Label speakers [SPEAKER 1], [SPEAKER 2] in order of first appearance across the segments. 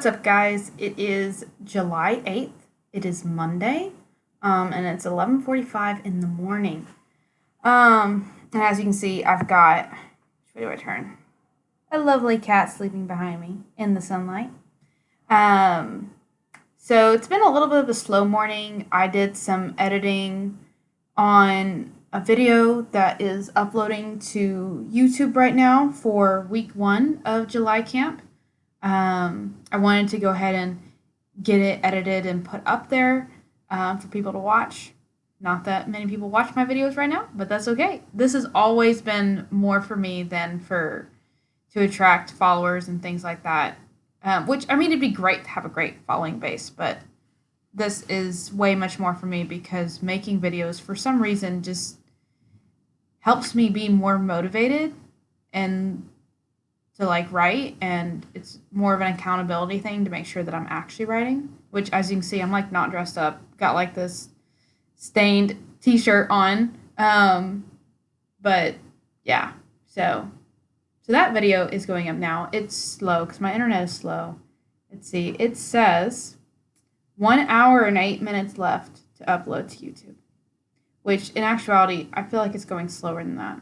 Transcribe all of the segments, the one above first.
[SPEAKER 1] What's up, guys? It is July 8th. It is Monday, and it's 11:45 in the morning. And as you can see, I've got, which way do I turn? A lovely cat sleeping behind me in the sunlight. So it's been a little bit of a slow morning. I did some editing on a video that is uploading to YouTube right now for week 1 of July camp. I wanted to go ahead and get it edited and put up there for people to watch. Not that many people watch my videos right now, but that's okay. This has always been more for me than to attract followers and things like that. Which, I mean, it'd be great to have a great following base, but this is way much more for me because making videos for some reason just helps me be more motivated and to write, and it's more of an accountability thing to make sure that I'm actually writing, which as you can see, I'm not dressed up, got this stained t-shirt on, but yeah, so that video is going up now. It's slow because my internet is slow. Let's see, it says 1 hour and 8 minutes left to upload to YouTube, which in actuality, I feel like it's going slower than that.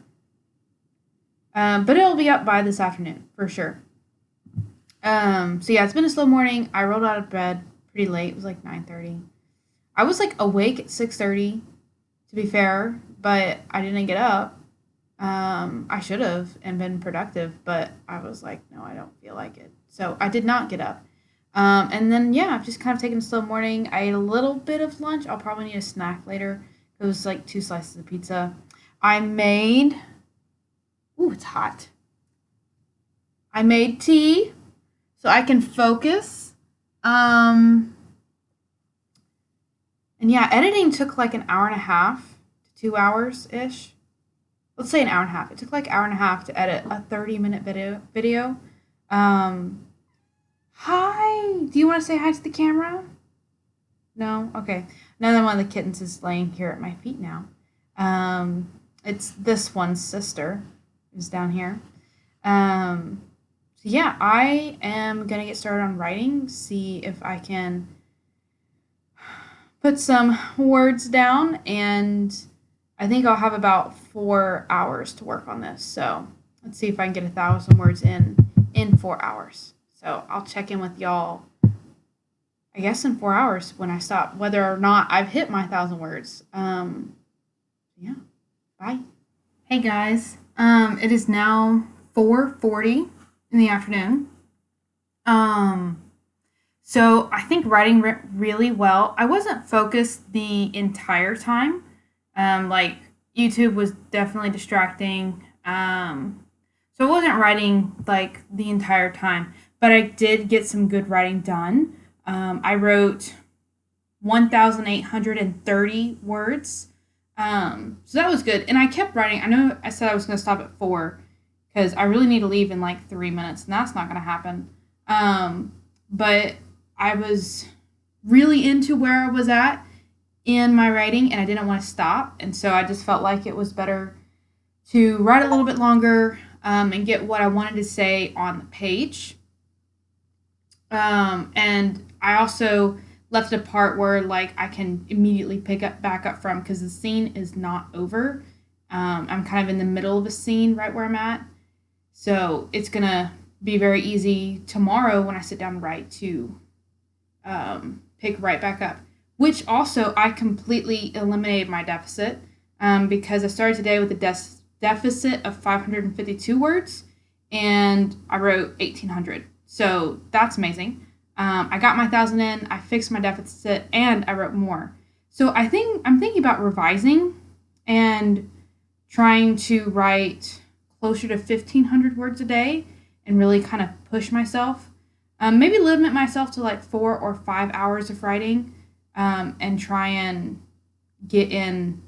[SPEAKER 1] But it'll be up by this afternoon, for sure. So yeah, it's been a slow morning. I rolled out of bed pretty late. It was 9:30. I was awake at 6:30, to be fair, but I didn't get up. I should have and been productive, but I was no, I don't feel like it. So I did not get up. And then, yeah, I've just kind of taken a slow morning. I ate a little bit of lunch. I'll probably need a snack later. It was 2 slices of pizza. I made... Ooh, it's hot. I made tea so I can focus. And yeah, editing took an hour and a half to 2 hours-ish. Let's say an hour and a half. It took an hour and a half to edit a 30-minute video. Hi! Do you want to say hi to the camera? No? Okay. Another one of the kittens is laying here at my feet now. It's this one's sister. Is down here. So yeah, I am gonna get started on writing, see if I can put some words down, and I think I'll have about 4 hours to work on this. So let's see if I can get 1,000 words in 4 hours. So I'll check in with y'all, I guess, in 4 hours when I stop, whether or not I've hit my 1,000 words. Yeah, bye. Hey guys. It is now 4:40 in the afternoon. So I think writing really well. I wasn't focused the entire time. YouTube was definitely distracting. So I wasn't writing the entire time, but I did get some good writing done. I wrote 1,830 words. So that was good. And I kept writing. I know I said I was going to stop at 4 because I really need to leave in 3 minutes, and that's not going to happen. But I was really into where I was at in my writing, and I didn't want to stop. And so I just felt like it was better to write a little bit longer, and get what I wanted to say on the page. And I also left a part where I can immediately pick back up from, because the scene is not over. I'm kind of in the middle of a scene right where I'm at, so it's gonna be very easy tomorrow when I sit down and write to pick right back up. Which also, I completely eliminated my deficit, because I started today with a deficit of 552 words, and I wrote 1,800. So that's amazing. I got my 1,000 in, I fixed my deficit, and I wrote more. So I'm thinking about revising and trying to write closer to 1,500 words a day and really kind of push myself. Maybe limit myself to 4 or 5 hours of writing, and try and get in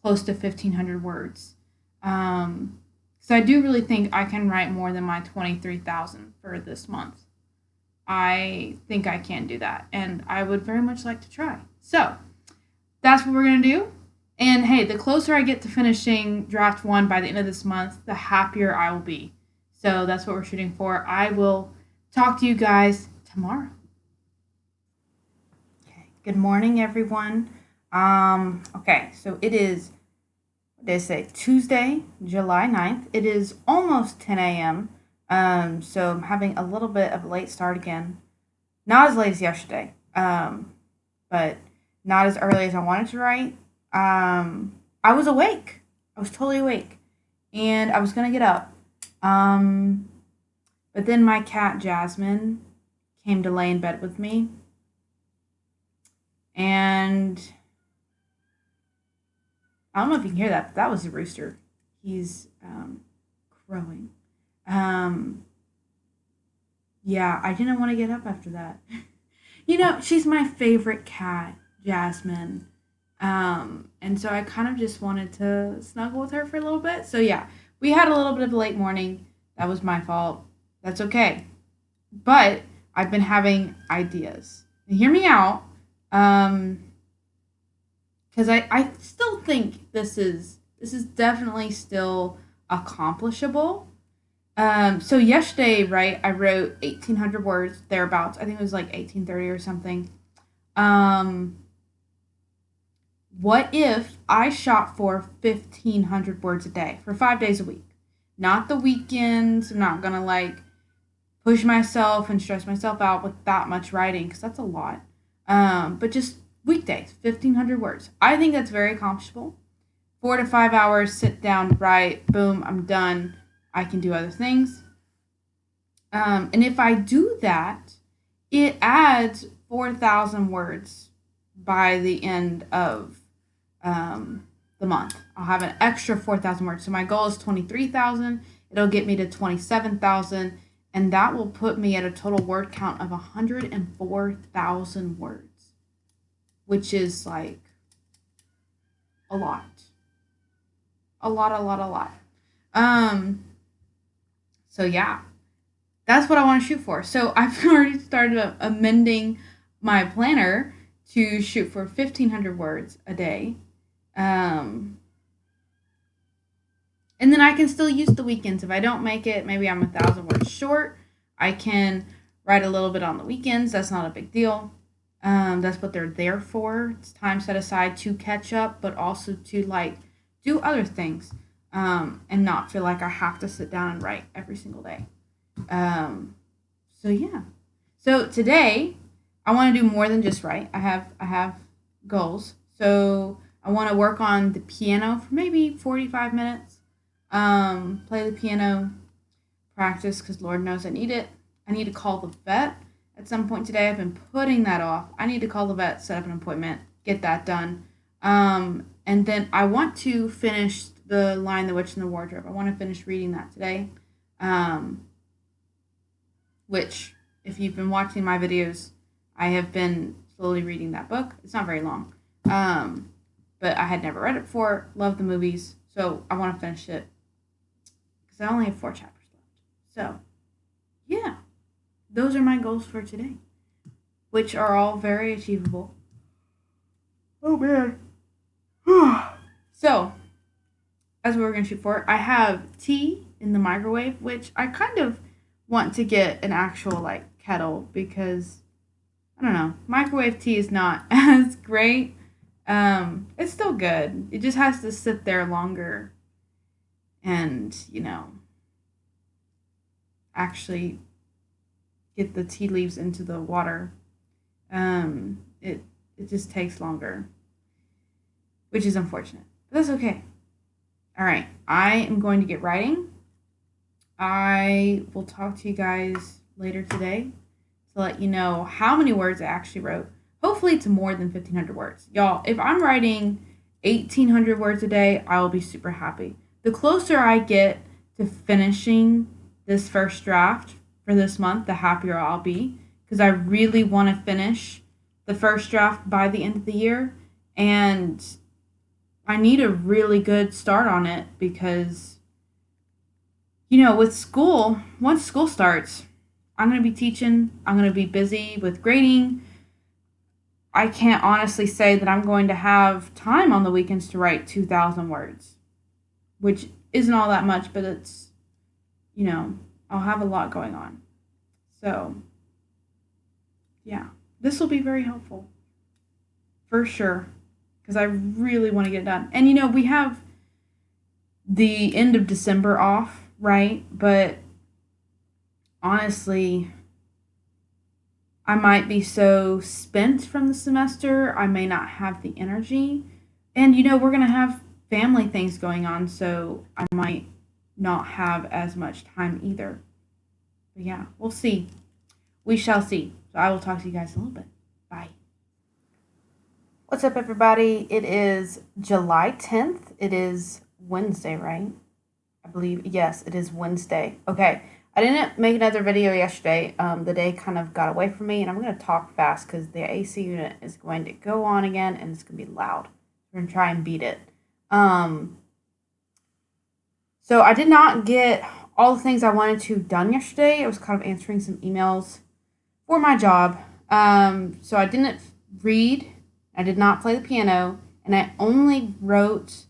[SPEAKER 1] close to 1,500 words. So I do really think I can write more than my 23,000 for this month. I think I can do that, and I would very much like to try. So that's what we're going to do. And hey, the closer I get to finishing draft 1 by the end of this month, the happier I will be. So that's what we're shooting for. I will talk to you guys tomorrow. Good morning, everyone. Okay, so it is, what did I say, Tuesday, July 9th. It is almost 10 a.m. So I'm having a little bit of a late start again. Not as late as yesterday, but not as early as I wanted to write. I was awake. I was totally awake. And I was going to get up. But then my cat, Jasmine, came to lay in bed with me. And I don't know if you can hear that, but that was a rooster. He's crowing. Yeah, I didn't want to get up after that. She's my favorite cat, Jasmine. And so I kind of just wanted to snuggle with her for a little bit. So yeah, we had a little bit of a late morning. That was my fault. That's okay. But I've been having ideas. And hear me out. Because I still think this is definitely still accomplishable. So yesterday, right, I wrote 1,800 words thereabouts. I think it was like 1,830 or something. What if I shot for 1,500 words a day for 5 days a week? Not the weekends. I'm not gonna like push myself and stress myself out with that much writing because that's a lot. But just weekdays, 1,500 words. I think that's very accomplishable. 4 to 5 hours, sit down, write, boom, I'm done. I can do other things. And if I do that, it adds 4,000 words by the end of the month. I'll have an extra 4,000 words. So my goal is 23,000. It'll get me to 27,000. And that will put me at a total word count of 104,000 words, which is like a lot. A lot. So yeah, that's what I want to shoot for. So I've already started amending my planner to shoot for 1,500 words a day. And then I can still use the weekends. If I don't make it, maybe I'm 1,000 words short. I can write a little bit on the weekends. That's not a big deal. That's what they're there for. It's time set aside to catch up, but also to like do other things, and not feel like I have to sit down and write every single day. So yeah. So today I want to do more than just write. I have goals. So I want to work on the piano for maybe 45 minutes. Play the piano, practice because Lord knows I need it. I need to call the vet at some point today. I've been putting that off. I need to call the vet, set up an appointment, get that done. And then I want to finish the Lion, the Witch, and the Wardrobe. I want to finish reading that today. Which, if you've been watching my videos, I have been slowly reading that book. It's not very long. But I had never read it before. Love the movies. So I want to finish it. Because I only have 4 chapters left. So, yeah. Those are my goals for today. Which are all very achievable. Oh, man. So, as we're going to shoot for, I have tea in the microwave, which I kind of want to get an actual, like, kettle. Because, I don't know, microwave tea is not as great. It's still good. It just has to sit there longer and, actually get the tea leaves into the water. It just takes longer, which is unfortunate. But that's okay. All right, I am going to get writing. I will talk to you guys later today to let you know how many words I actually wrote. Hopefully it's more than 1,500 words. Y'all, if I'm writing 1,800 words a day, I will be super happy. The closer I get to finishing this first draft for this month, the happier I'll be. Because I really want to finish the first draft by the end of the year. And I need a really good start on it because, with school, once school starts, I'm going to be teaching. I'm going to be busy with grading. I can't honestly say that I'm going to have time on the weekends to write 2,000 words, which isn't all that much, but it's, I'll have a lot going on. So, yeah, this will be very helpful. for sure, because I really want to get it done. And we have the end of December off, right? But honestly, I might be so spent from the semester, I may not have the energy. And we're going to have family things going on, so I might not have as much time either. But yeah, we'll see. We shall see. So I will talk to you guys in a little bit. Bye. What's up, everybody? It is July 10th. It is Wednesday, right? I believe, yes, it is Wednesday. Okay, I didn't make another video yesterday. The day kind of got away from me, and I'm going to talk fast because the AC unit is going to go on again, and it's going to be loud. We're going to try and beat it. So I did not get all the things I wanted to done yesterday. I was kind of answering some emails for my job. So I didn't read. I did not play the piano, and I only wrote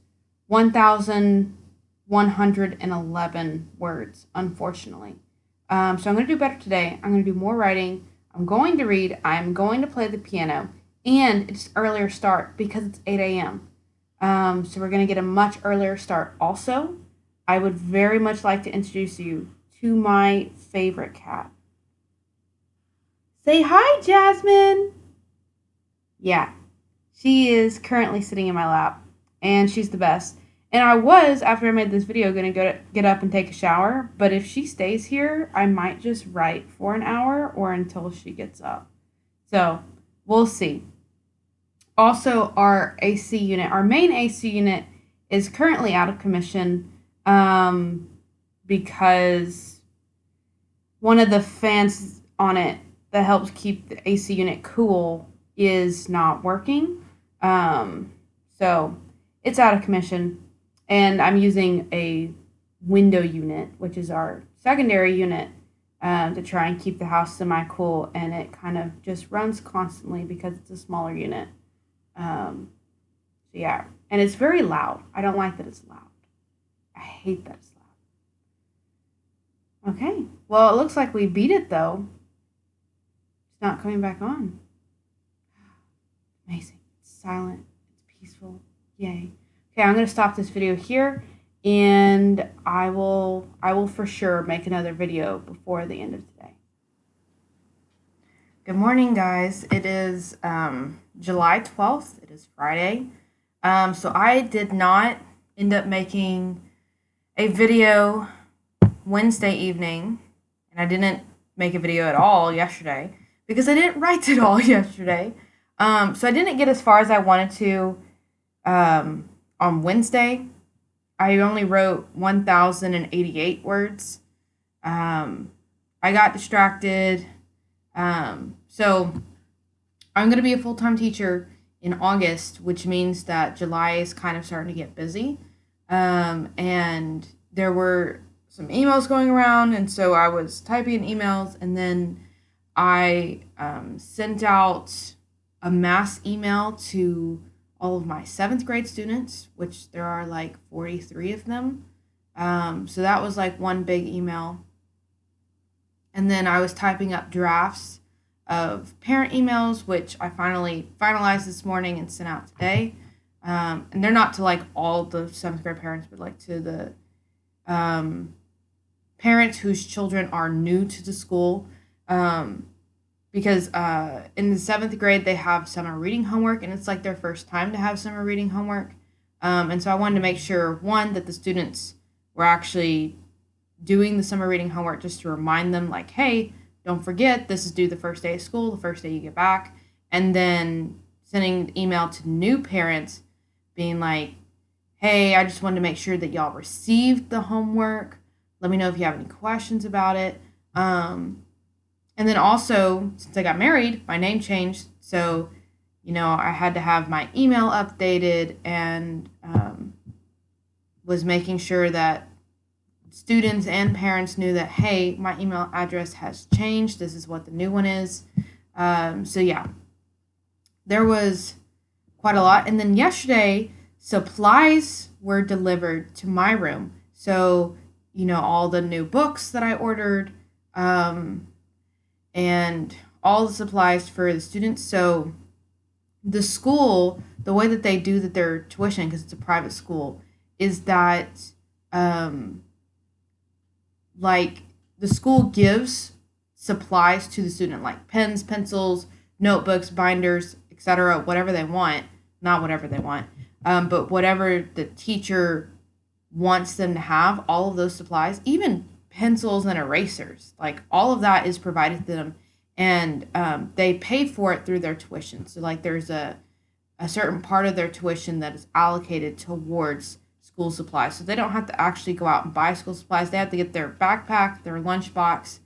[SPEAKER 1] 1,111 words, unfortunately. So I'm going to do better today. I'm going to do more writing. I'm going to read. I'm going to play the piano, and it's earlier start because it's 8 a.m. So we're going to get a much earlier start. Also, I would very much like to introduce you to my favorite cat. Say hi, Jasmine. Yeah, she is currently sitting in my lap, and she's the best. And I was, after I made this video, going to get up and take a shower, but if she stays here, I might just write for an hour or until she gets up. So, we'll see. Also, our AC unit, our main AC unit, is currently out of commission because one of the fans on it that helps keep the AC unit cool is not working. So it's out of commission, and I'm using a window unit, which is our secondary unit, to try and keep the house semi-cool, and it kind of just runs constantly because it's a smaller unit. So yeah, and it's very loud. I don't like that it's loud. I hate that it's loud. Okay, well, it looks like we beat it, though. It's not coming back on. Amazing. It's silent. It's peaceful. Yay. Okay, I'm going to stop this video here, and I will for sure make another video before the end of today. Good morning, guys. It is July 12th. It is Friday. So I did not end up making a video Wednesday evening, and I didn't make a video at all yesterday because I didn't write it all yesterday. So I didn't get as far as I wanted to on Wednesday. I only wrote 1,088 words. I got distracted. So I'm going to be a full-time teacher in August, which means that July is kind of starting to get busy. And there were some emails going around, and so I was typing emails, and then I sent out a mass email to all of my 7th grade students, which there are like 43 of them. So that was like one big email. And then I was typing up drafts of parent emails, which I finally finalized this morning and sent out today. And they're not to like all the 7th grade parents, but like to the parents whose children are new to the school. Because in the 7th grade, they have summer reading homework, and it's like their first time to have summer reading homework. And so I wanted to make sure, one, that the students were actually doing the summer reading homework just to remind them, like, hey, don't forget, this is due the first day of school, the first day you get back. And then sending an email to new parents being like, hey, I just wanted to make sure that y'all received the homework. Let me know if you have any questions about it. And then also, since I got married, my name changed. So, I had to have my email updated, and was making sure that students and parents knew that, hey, my email address has changed. This is what the new one is. So, yeah, there was quite a lot. And then yesterday, supplies were delivered to my room. So, all the new books that I ordered, and all the supplies for the students. So the school, the way that they do that their tuition, because it's a private school, is that um, like the school gives supplies to the student, like pens, pencils, notebooks, binders, etc., whatever they want. Not whatever they want, but whatever the teacher wants them to have, all of those supplies, even pencils and erasers, like all of that is provided to them, and they pay for it through their tuition. So like there's a certain part of their tuition that is allocated towards school supplies. So they don't have to actually go out and buy school supplies. They have to get their backpack, their lunchbox,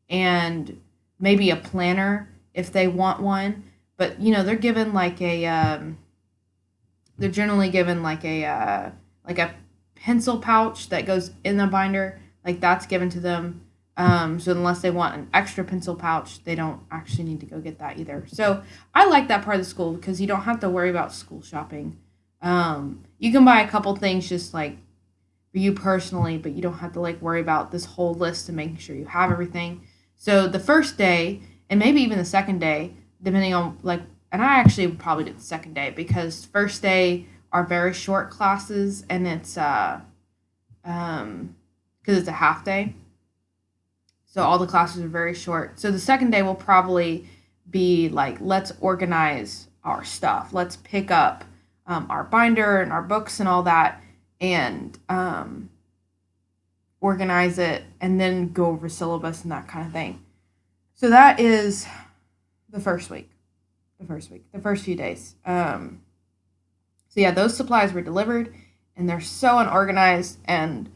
[SPEAKER 1] and maybe a planner if they want one. But they're given they're generally given like a pencil pouch that goes in the binder, like that's given to them. So unless they want an extra pencil pouch, they don't actually need to go get that either. So I like that part of the school because you don't have to worry about school shopping. You can buy a couple things just like for you personally, but you don't have to like worry about this whole list and making sure you have everything. So the first day, and maybe even the second day, depending on like, and I actually probably did the second day because first day are very short classes and it's because it's a half day. So all the classes are very short. So the second day will probably be like, let's organize our stuff. Let's pick up our binder and our books and all that and organize it and then go over syllabus and that kind of thing. So that is the first week. The first few days. So yeah, those supplies were delivered and they're so unorganized and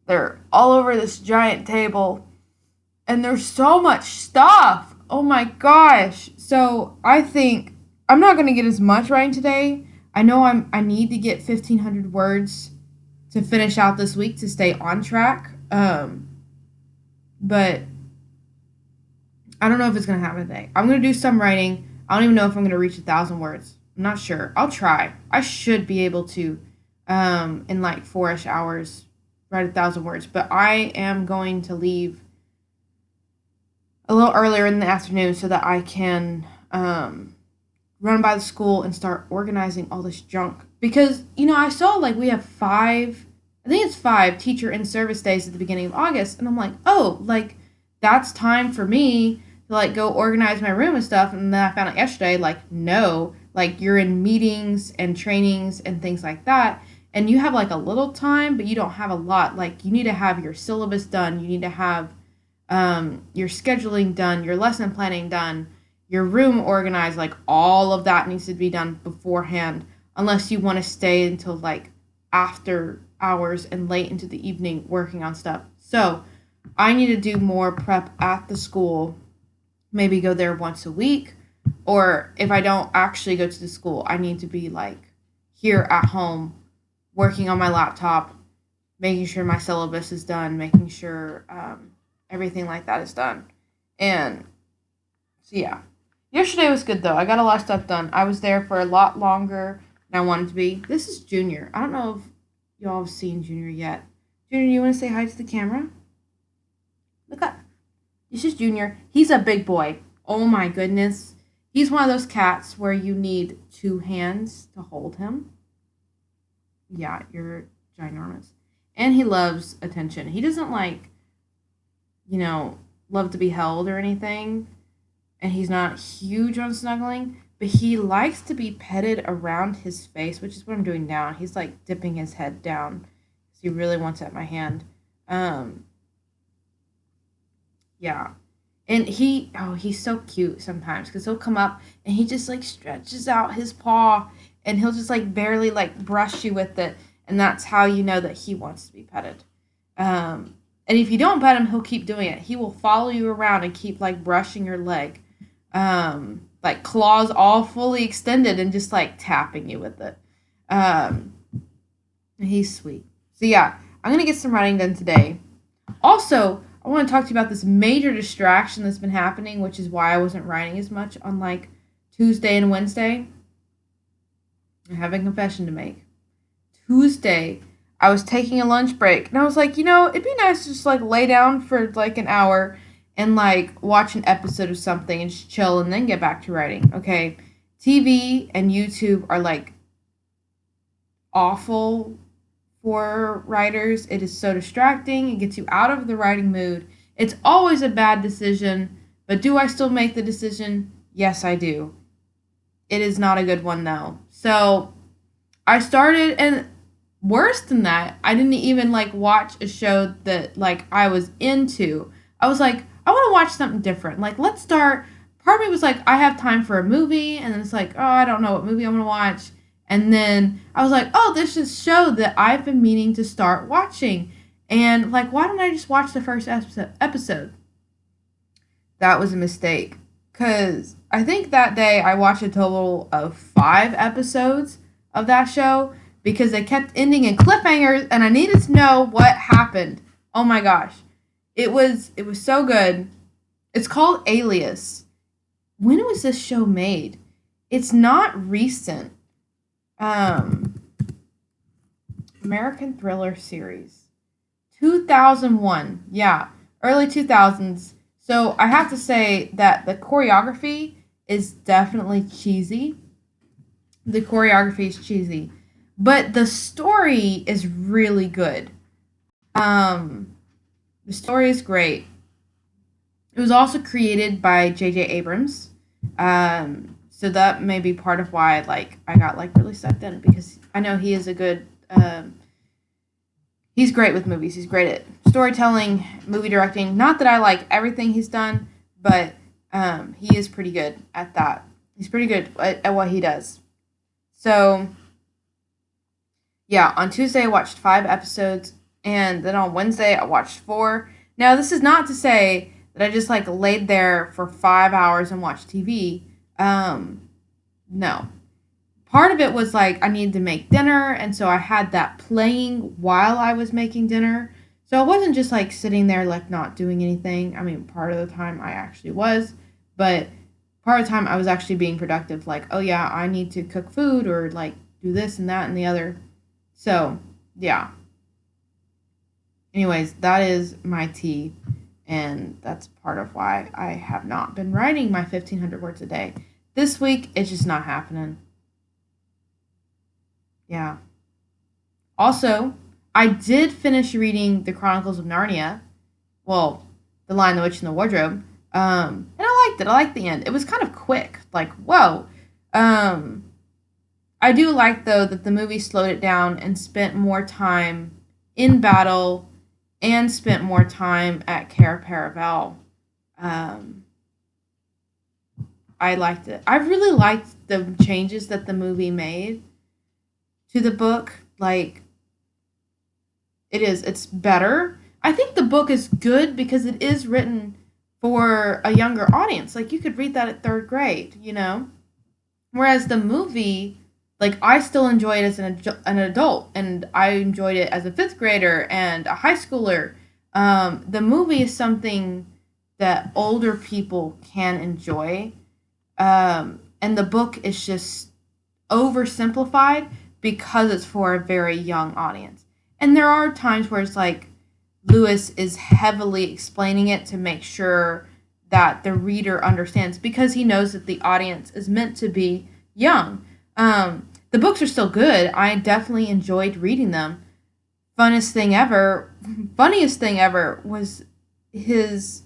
[SPEAKER 1] they're all over this giant table and there's so much stuff. Oh my gosh. So I think I'm not going to get as much writing today. I know I need to get 1,500 words to finish out this week to stay on track. But I don't know if it's going to happen today. I'm going to do some writing. I don't even know if I'm going to reach 1,000 words. I'm not sure. I'll try. I should be able to, in like 4-ish hours, write 1,000 words. But I am going to leave a little earlier in the afternoon so that I can run by the school and start organizing all this junk. Because, I saw like we have 5 teacher in-service days at the beginning of August. And I'm like, oh, like that's time for me to like go organize my room and stuff. And then I found out yesterday, like, no, like you're in meetings and trainings and things like that. And you have like a little time, but you don't have a lot. Like you need to have your syllabus done. You need to have your scheduling done, your lesson planning done, your room organized, like all of that needs to be done beforehand unless you want to stay until like after hours and late into the evening working on stuff. So I need to do more prep at the school, maybe go there once a week, or if I don't actually go to the school, I need to be like here at home working on my laptop, making sure my syllabus is done, making sure everything like that is done. And so yeah. Yesterday was good though. I got a lot of stuff done. I was there for a lot longer than I wanted to be. This is Junior. I don't know if y'all have seen Junior yet. Junior, you want to say hi to the camera? Look up. This is Junior. He's a big boy. Oh my goodness. He's one of those cats where you need 2 hands to hold him. Yeah, you're ginormous. And he loves attention. He doesn't like, love to be held or anything. And he's not huge on snuggling, but he likes to be petted around his face, which is what I'm doing now. He's like dipping his head down because he really wants at my hand. Yeah. And he's so cute sometimes because he'll come up and he just like stretches out his paw and he'll just like barely like brush you with it. And that's how you know that he wants to be petted. And if you don't pet him, he'll keep doing it. He will follow you around and keep like brushing your leg. Like claws all fully extended and just like tapping you with it. He's sweet. So yeah, I'm going to get some writing done today. Also, I want to talk to you about this major distraction that's been happening, which is why I wasn't writing as much on like Tuesday and Wednesday. I have a confession to make. Tuesday, I was taking a lunch break and I was like, it'd be nice to just like lay down for like an hour and like watch an episode of something and just chill and then get back to writing. Okay. TV and YouTube are like awful for writers. It is so distracting. It gets you out of the writing mood. It's always a bad decision, but do I still make the decision? Yes, I do. It is not a good one though. So I started, and worse than that, I didn't even like watch a show that like I was into. I was like, I want to watch something different. Like, let's start. Part of me was like, I have time for a movie, and then it's like, oh, I don't know what movie I'm gonna watch. And then I was like, oh, this is a show that I've been meaning to start watching. And like, why don't I just watch the first episode? That was a mistake. Because I think that day I watched a total of 5 episodes of that show because they kept ending in cliffhangers and I needed to know what happened. Oh my gosh. It was so good. It's called Alias. When was this show made? It's not recent. American thriller series. 2001. Yeah, early 2000s. So I have to say that the choreography is definitely cheesy. The choreography is cheesy. But the story is really good. The story is great. It was also created by J.J. Abrams. So that may be part of why like I got like really sucked in, because I know he is a good he's great with movies. He's great at storytelling, movie directing. Not that I like everything he's done, but he is pretty good at that. He's pretty good at what he does. So yeah, on Tuesday I watched 5 episodes, and then on Wednesday I watched 4. Now this is not to say that I just like laid there for 5 hours and watched TV. No. Part of it was like I needed to make dinner, and so I had that playing while I was making dinner. So I wasn't just like sitting there like not doing anything. I mean, part of the time I actually was, but part of the time I was actually being productive. Like, oh yeah, I need to cook food or like do this and that and the other. So yeah. Anyways, that is my tea, and that's part of why I have not been writing my 1,500 words a day. This week, it's just not happening. Yeah. Also, I did finish reading The Chronicles of Narnia. Well, The Lion, the Witch, and the Wardrobe. And I liked it. I liked the end. It was kind of quick. Like, whoa. I do like, though, that the movie slowed it down and spent more time in battle and spent more time at Cair Paravel. I liked it. I really liked the changes that the movie made to the book. Like, it's better. I think the book is good because it is written for a younger audience. Like, you could read that at 3rd grade, you know? Whereas the movie, like, I still enjoy it as an adult, and I enjoyed it as a 5th grader and a high schooler. The movie is something that older people can enjoy. And the book is just oversimplified because it's for a very young audience. And there are times where it's like Lewis is heavily explaining it to make sure that the reader understands, because he knows that the audience is meant to be young. The books are still good. I definitely enjoyed reading them. Funniest thing ever was his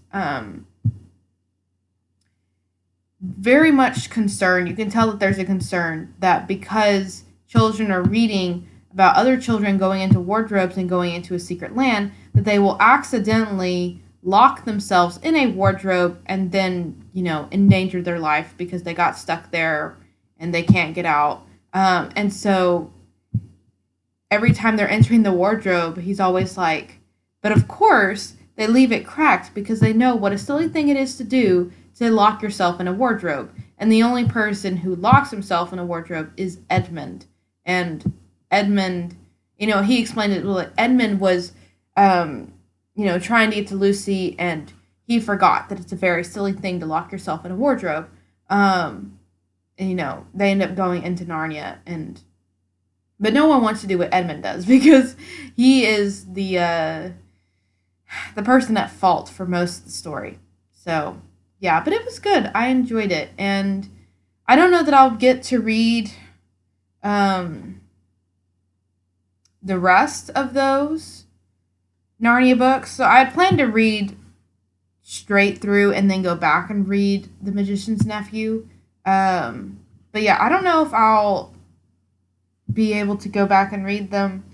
[SPEAKER 1] very much concern. You can tell that there's a concern that because children are reading about other children going into wardrobes and going into a secret land, that they will accidentally lock themselves in a wardrobe and then, endanger their life because they got stuck there and they can't get out. And so every time they're entering the wardrobe, he's always like, but of course they leave it cracked because they know what a silly thing it is to do to lock yourself in a wardrobe. And the only person who locks himself in a wardrobe is Edmund. And Edmund, he explained it. Well, Edmund was, trying to get to Lucy, and he forgot that it's a very silly thing to lock yourself in a wardrobe. And, they end up going into Narnia, but no one wants to do what Edmund does because he is the person at fault for most of the story. So, yeah, but it was good. I enjoyed it, and I don't know that I'll get to read the rest of those Narnia books. So I had planned to read straight through and then go back and read The Magician's Nephew. But yeah, I don't know if I'll be able to go back and read them.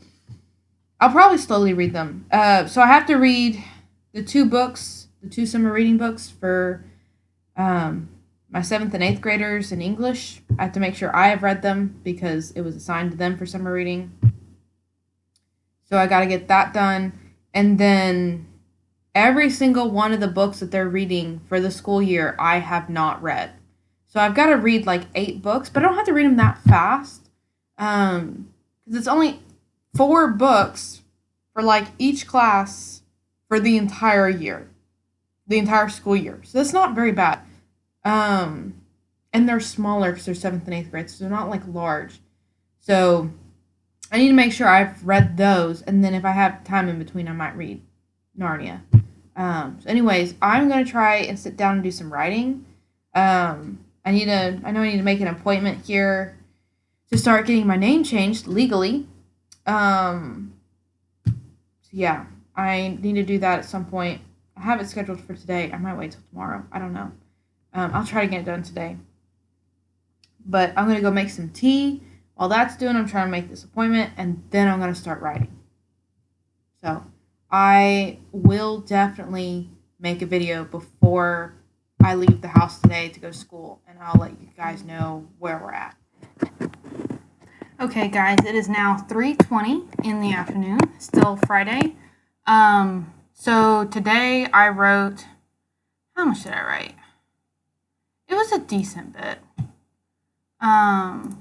[SPEAKER 1] I'll probably slowly read them. So I have to read the two summer reading books for my 7th and 8th graders in English. I have to make sure I have read them because it was assigned to them for summer reading. So I got to get that done. And then every single one of the books that they're reading for the school year, I have not read. So I've got to read like 8 books, but I don't have to read them that fast. Because it's only 4 books for like each class for the entire year. The entire school year. So that's not very bad. And they're smaller because they're 7th and 8th grade, so they're not like large. So I need to make sure I've read those, and then if I have time in between, I might read Narnia. So anyways, I'm gonna try and sit down and do some writing. I know I need to make an appointment here to start getting my name changed legally. So yeah, I need to do that at some point. I have it scheduled for today. I might wait till tomorrow. I don't know. I'll try to get it done today. But I'm going to go make some tea. While that's doing, I'm trying to make this appointment, and then I'm going to start writing. So I will definitely make a video before I leave the house today to go to school, and I'll let you guys know where we're at. Okay, guys, it is now 3:20 in the afternoon, still Friday. So today I wrote, how much did I write? It was a decent bit. Hold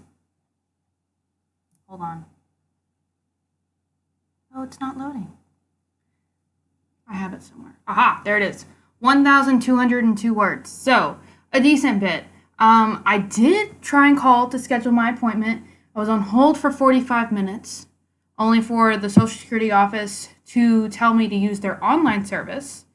[SPEAKER 1] on. Oh, it's not loading. I have it somewhere. Aha, there it is. 1,202 words. So, a decent bit. I did try and call to schedule my appointment. I was on hold for 45 minutes, only for the Social Security office to tell me to use their online service,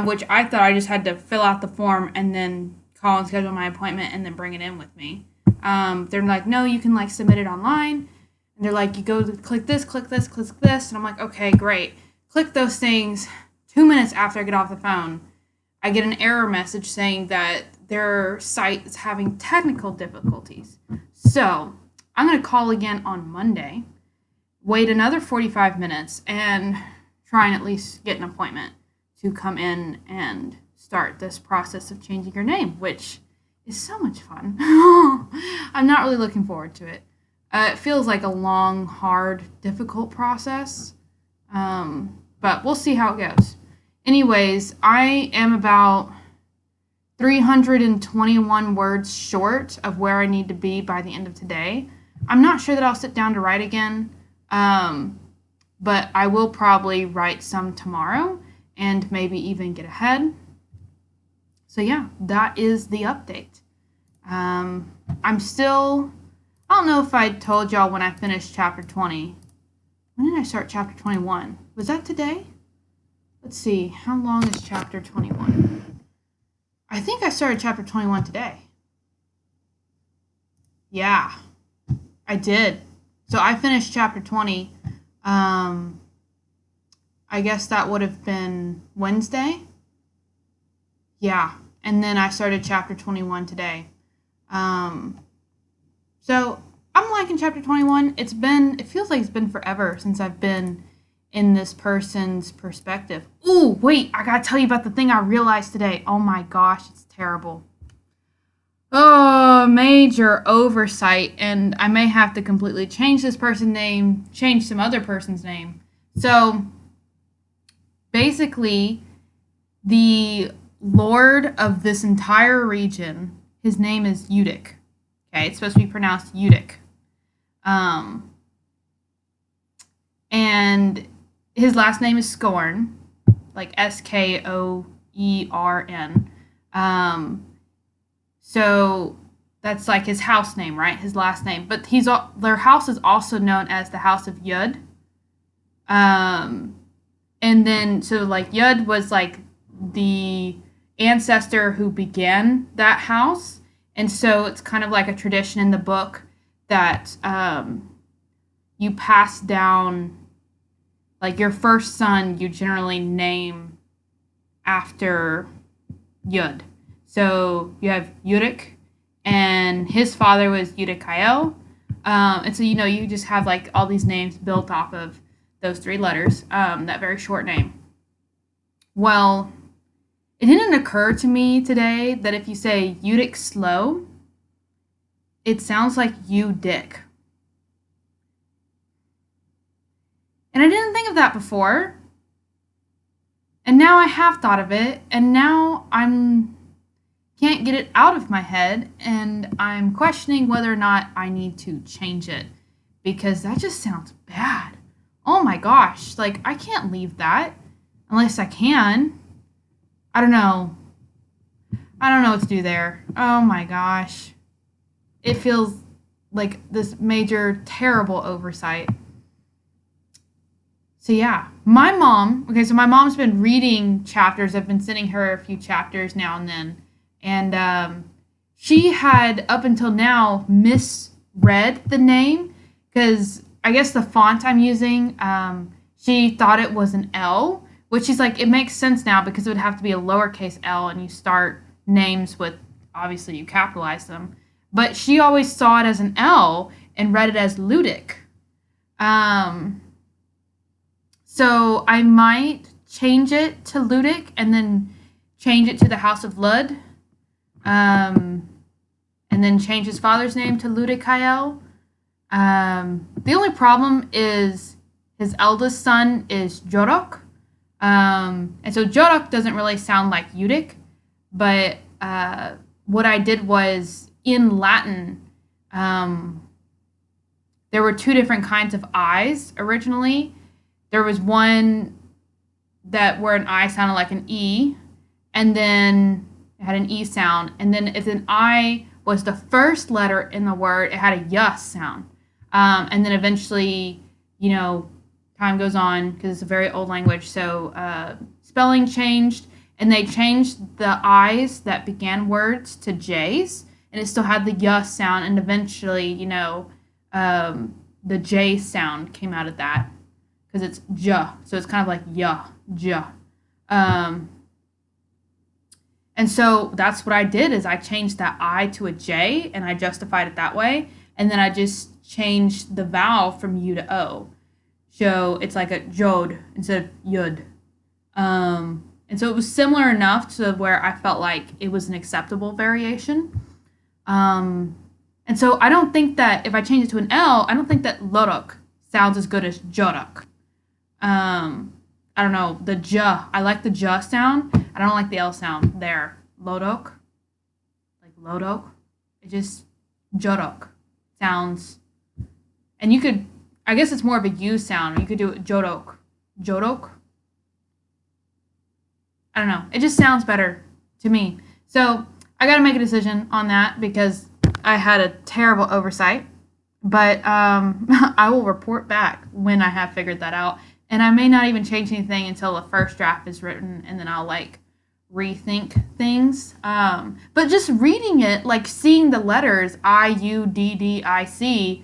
[SPEAKER 1] which I thought I just had to fill out the form and then call and schedule my appointment and then bring it in with me. They're like, no, you can like submit it online. And they're like, you go to click this, click this, click this. And I'm like, okay, great. Click those things. 2 minutes after I get off the phone, I get an error message saying that their site is having technical difficulties. So I'm going to call again on Monday, wait another 45 minutes, and try and at least get an appointment to come in and start this process of changing your name, which is so much fun. I'm not really looking forward to it. It feels like a long, hard, difficult process, but we'll see how it goes. Anyways, I am about 321 words short of where I need to be by the end of today. I'm not sure that I'll sit down to write again, but I will probably write some tomorrow and maybe even get ahead. So yeah, that is the update. I'm still, I don't know if I told y'all when I finished chapter 20. When did I start chapter 21? Was that today? Let's see, how long is chapter 21? I think I started chapter 21 today. Yeah, I did. So I finished chapter 20. I guess that would have been Wednesday. Yeah, and then I started chapter 21 today. So I'm liking chapter 21. It feels like it's been forever since I've been in this person's perspective. Ooh, wait, I gotta tell you about the thing I realized today. Oh my gosh, it's terrible. Oh, major oversight, and I may have to completely change this person's name, change some other person's name. So, basically, the lord of this entire region, his name is Udic. Okay, it's supposed to be pronounced Udic. And his last name is Scorn, like Skoern. So that's like his house name, right? His last name. But their house is also known as the House of Yud. And then, so like Yud was like the ancestor who began that house. And so it's kind of like a tradition in the book that you pass down, like your first son, you generally name after Yud. So you have Yurik, and his father was Yudikael. And so, you just have like all these names built off of those 3 letters, that very short name. Well, it didn't occur to me today that if you say Yudik slow, it sounds like you dick. And I didn't think of that before. And now I have thought of it, and now can't get it out of my head, and I'm questioning whether or not I need to change it, because that just sounds bad. Oh my gosh, like I can't leave that unless I can. I don't know what to do there. Oh my gosh. It feels like this major terrible oversight. So yeah, my mom's been reading chapters. I've been sending her a few chapters now and then. And she had, up until now, misread the name because I guess the font I'm using, she thought it was an L, which is like, it makes sense now because it would have to be a lowercase L, and you start names with, obviously you capitalize them. But she always saw it as an L and read it as Ludic. So I might change it to Ludic and then change it to the House of Lud. And then change his father's name to Ludikael. The only problem is his eldest son is Jorok. And so Jorok doesn't really sound like Udic, but what I did was, in Latin, there were 2 different kinds of I's originally. There was one where an I sounded like an E, and then it had an E sound. And then if an I was the first letter in the word, it had a Y sound. And then eventually, time goes on because it's a very old language. So spelling changed, and they changed the I's that began words to J's, and it still had the Y sound. And eventually, the J sound came out of that because it's J. So it's kind of like Y, J. And so that's what I did, is I changed that I to a J, and I justified it that way. And then I just changed the vowel from U to O. So it's like a Jod instead of Yud. And so it was similar enough to where I felt like it was an acceptable variation. And so I don't think that if I change it to an L, I don't think that Lorok sounds as good as Jorok. I don't know, the J. I like the J sound. I don't like the L sound there. Lodok. Like Lodok. It just, Jorok sounds, and you could, I guess it's more of a U sound. You could do it Jodok. Jodok? I don't know. It just sounds better to me. So I got to make a decision on that because I had a terrible oversight. But I will report back when I have figured that out. And I may not even change anything until the first draft is written, and then I'll rethink things. But just reading it, seeing the letters IUDDIC,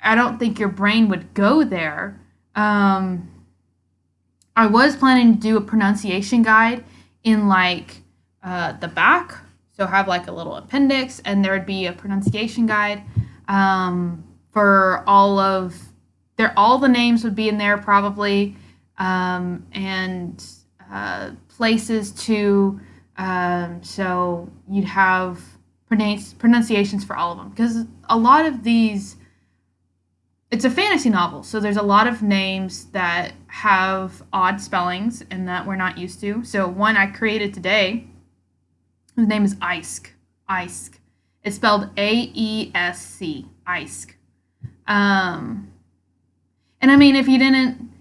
[SPEAKER 1] I don't think your brain would go there. I was planning to do a pronunciation guide in the back, so have a little appendix, and there would be a pronunciation guide for all the names would be in there probably, and places to, so you'd have pronunciations for all of them, because a lot of these, it's a fantasy novel, so there's a lot of names that have odd spellings and that we're not used to. So one I created today, his name is Eisk. Eisk. It's spelled AESC. Eisk. And I mean, if you didn't,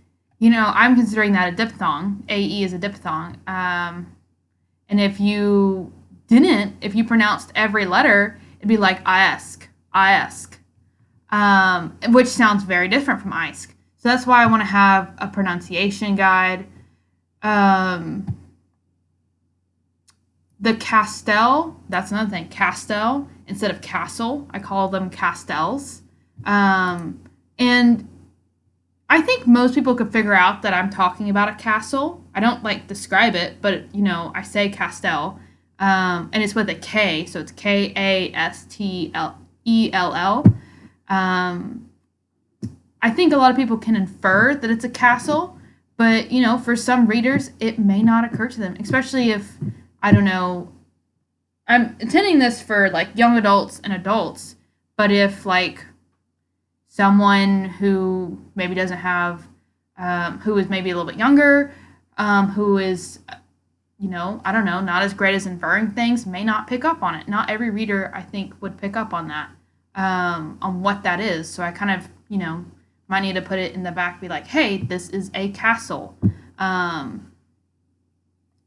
[SPEAKER 1] I'm considering that a diphthong. AE is a diphthong. And if you pronounced every letter, it'd be like Iesk. Iesk. Which sounds very different from Eisk. So that's why I want to have a pronunciation guide. The Castell, that's another thing. Castell instead of castle. I call them Castells. And I think most people could figure out that I'm talking about a castle. I don't like describe it, but I say Castell. And it's with a K, so it's Kastell. I think a lot of people can infer that it's a castle, but for some readers, it may not occur to them, especially if, I don't know, I'm intending this for like young adults and adults, but if like someone who maybe doesn't have, who is maybe a little bit younger, who is, I don't know, not as great as inferring things, may not pick up on it. Not every reader, I think, would pick up on that, on what that is. So I kind of, might need to put it in the back, be like, hey, this is a castle. So I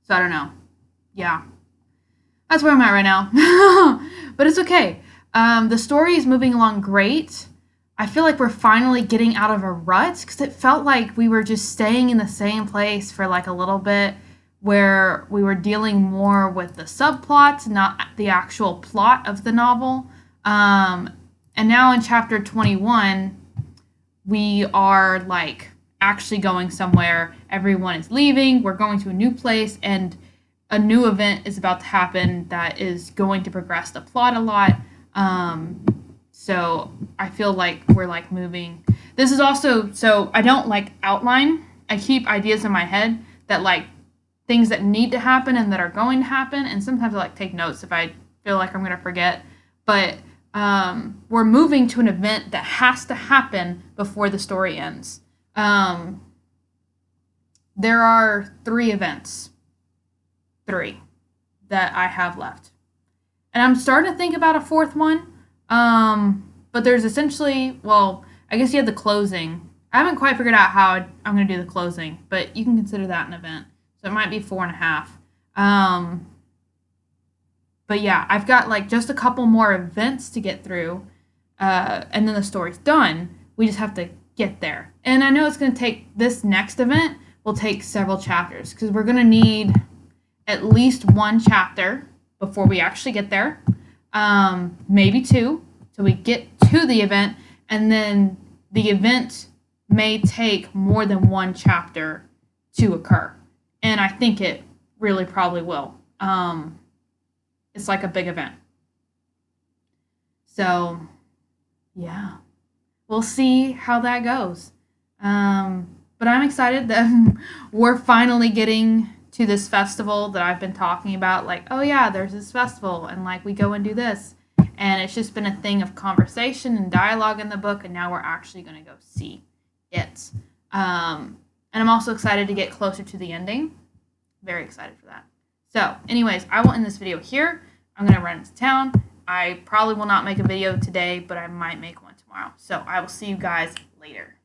[SPEAKER 1] don't know. Yeah. That's where I'm at right now. But it's okay. The story is moving along great. I feel like we're finally getting out of a rut, because it felt like we were just staying in the same place for like a little bit, where we were dealing more with the subplots, not the actual plot of the novel. And now in chapter 21, we are like actually going somewhere. Everyone is leaving. We're going to a new place, and a new event is about to happen that is going to progress the plot a lot. So I feel like we're like moving. This is also, so I don't like outline. I keep ideas in my head that like things that need to happen and that are going to happen. And sometimes I like take notes if I feel like I'm going to forget. But we're moving to an event that has to happen before the story ends. There are 3 events. 3 that I have left. And I'm starting to think about a 4th one. But there's essentially, well, I guess you have the closing. I haven't quite figured out how I'm going to do the closing, but you can consider that an event. So it might be 4.5. But yeah, I've got like just a couple more events to get through, and then the story's done. We just have to get there. And I know it's going to take, this next event will take several chapters, because we're going to need at least 1 chapter before we actually get there. Maybe 2, till we get to the event, and then the event may take more than 1 chapter to occur. And I think it really probably will. It's like a big event. So, yeah. We'll see how that goes. But I'm excited that we're finally getting to this festival that I've been talking about. Like, oh yeah, there's this festival, and like we go and do this. And it's just been a thing of conversation and dialogue in the book, and now we're actually going to go see it. And I'm also excited to get closer to the ending. Very excited for that. So, anyways, I will end this video here. I'm going to run into town. I probably will not make a video today, but I might make one tomorrow. So, I will see you guys later.